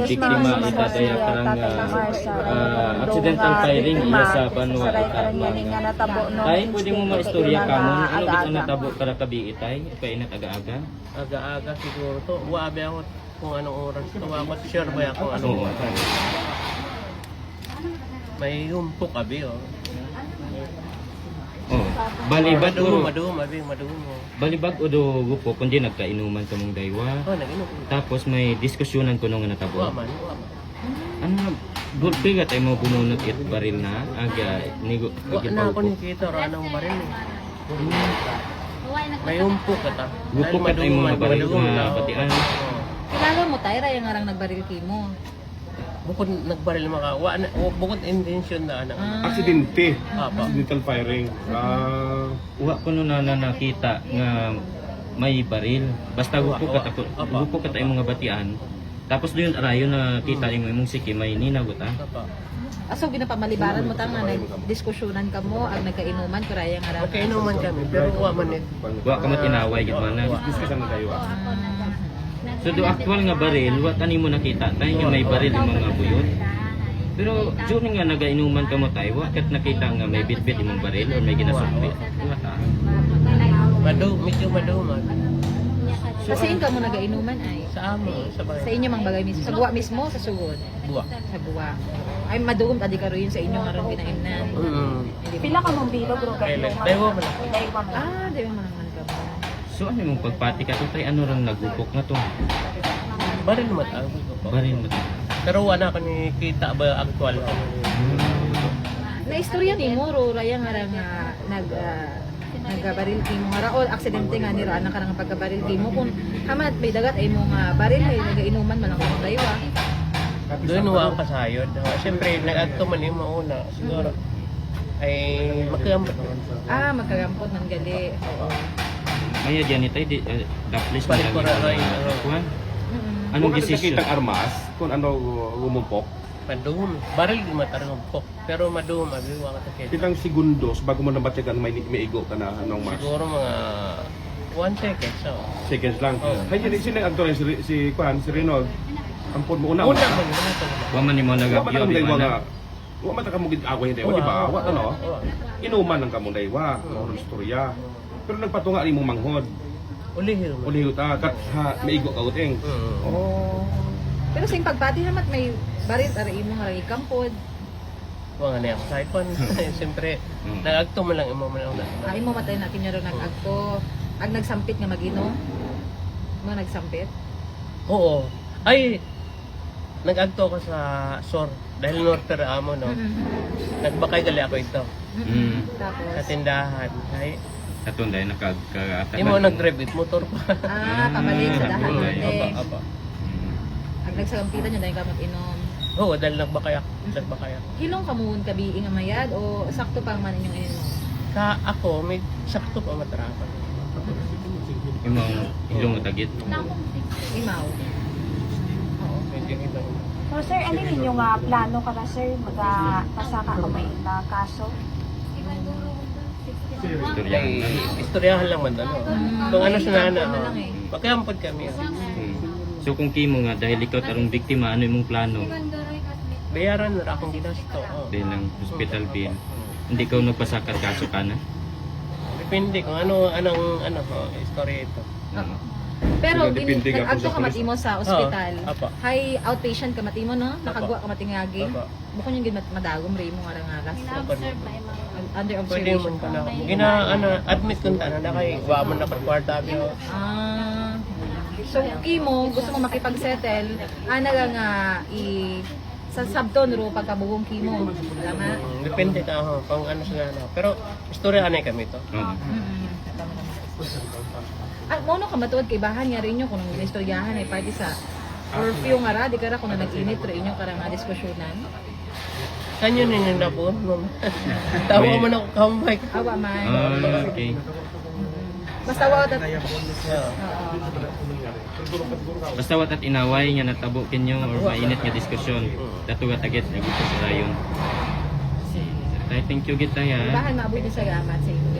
biktima ita daya karang accidental firing iya sa banwa ita mga tay pwede mo maistorya kamon ano gito natabo para kabi itay kay inat aga-aga Aga-aga siguro to. Wabi ako kung anong oras. Tawa ko sure ba kung anong oras. May humpok abi oh. oh balibag Madum. balibag udo gupo kundi nagkainuman ka mong daywa Oh, nag-inom. tapos may diskusyonan ko nung natabo Wa man. ano gulpi ka tayo mo bumunot it baril na aga nigo Wa na ako nakita ra anong baril eh. May humpok ata. gupo ka tayo mga baril na batian Kilala mo tayo, raya nga lang nagbaril mo. Bukod nagbaril maka. Bukod intention na anak. Aksidente. Apa. Accidental firing. wa ko nun na nakita nga may baril basta gupo ka tayo mga batian tapos doon arayo na kita mo imong siki may ninagot Apa. Aso ginapamalibaran mo tanga, nagdiskusyonan ka mo, ang nagkainuman, karaya nga lang. Magkainuman kami pero wa man eh. wa ka matinaway gid man Discuss na tayo. so do actual nga baril wa tani mo nakita tayo nga may baril yung mga buyot pero during nga nagainuman ka mo tayo wa kat nakita nga may bitbit imong baril or may ginasukbit wa ta Medyo maduman. Kasi yun ka mo nagainuman ay. Sa amo, sa Sa bahay. inyo mang bagay mismo. Sa guwa mismo, sa sugod. Buwa. Sa guwa. Ay madugom tadi ka rin sa inyo nga rin ginaimnan. Pila ka mong bilo, bro? Kailan? Daywa man ako. Daywa mo. Di ba manangman ka mo? so ano mong pagpati ka to tay ano rang nagupok na to Baril mo tawag ko. baril mo to Pero wala ko ni kita ba actual. Naistorya ni mo, ro, raya nga rin nagbaril ki mo nga ra, o aksidente nga ni Rana ka nga pagkabaril ki mo. Kung hamat may dagat ay mo nga baril, ay nagainuman man ang kamong daywa. Doon wa ang kasayod. Siyempre, nag-agto man yung mauna. Siguro, ay magkagambot naman. Magkagampot ng gali. Oo. maya diyan itay di daplis Balik ko rin. kuan Mm-mm. anong Kung desisyon nakitang armas, kung ano gumumpok, Madum. Baril di matarang po. Pero madum, abi wa ka takit. kitang segundos bago mo nabatigan may igo ka na anong mas. Siguro mga 1 second. So, Seconds lang. Oh. Kaya yun sila ang si Juan, si Reynold. Ampun mo una. una man. wa man nimo Wa man nagabyo ang di daywa nga. man Wa man ta kamugid away daywa, di ba? Wa ano? Inuman ang kamong daywa, ang istorya. Pero nagpatunga ni mong manghod. Ulihil mo. Uliho ta kat ha maigo ka uting. Oh. Pero sa pagpati hamat may baril ara imo nga rin ikampod. Mga na yung saipon. Siyempre, nag-agto mo lang imo man una. Ay mo matay na kinyo ro nag-agto. Ag nagsampit nga mag-inom. Mo nagsampit. Oo. Ay, nag-agto ka sa SOR. Dahil norter amo, no? Nagbakay gali ako ito. Sa Tapos, tindahan. Ay, katong dai nakagkatagan hindi mo nag-drive it, motor pa. pabalik sa dahan Apa, ulit. Apa. Ag nagsakampitan niya dahil kamot inom. Oo, dahil nagbakay ako. Nagbakay ako. Hilong kamuhon kabi nga mayad o sakto pa man inyong inom? Ka ako, may sakto pa matarapan. imong ilong tagit Imaw. Oo. Medyo iba. So, sir, ano ninyo nga plano ka na, sir? Magpasaka ka may kaso? istorya Ay, istoryahan lang man ano. Kung ano sa nana, Ano lang eh. pagkampad kami. so kung kimo nga dahil ikaw tarong biktima ano imong plano Bayaran na akong ginasto. din ng hospital bill hindi ka nagpasakar kaso ka na Depende kung anong story ito. Pero Depende ka po nag-agto sa ka matimo sa ospital. Apa. High outpatient ka matimo no? Nakagwa ka matingagi. Apa. Bukod yung madagom rin mo nga nga last. Under Pwede observation mo ka. na. Admit kung tanan na kay wa man na kwarta biyo. So, imo, gusto mo makipag-settle, ana nga sa subton ro pagkabugong kimo. Tama? Depende ka kung ano sa nana. Pero istorya anay kami to. Mo no ka matuod kay bahan nga rin nyo kung istoryahan ay party sa curfew nga ra, di ka ra kung nag-init ro inyo karang nga diskusyonan. Kanyo ninyo na po. Tawa man ako kambay. Awa man. okay Basta wa ta. basta watat inaway nga natabo kinyo or mainit nga diskusyon dato nga tagit nga gusto sa rayon thank you git tayo Bahan maabot ni sa gamat sa inyo.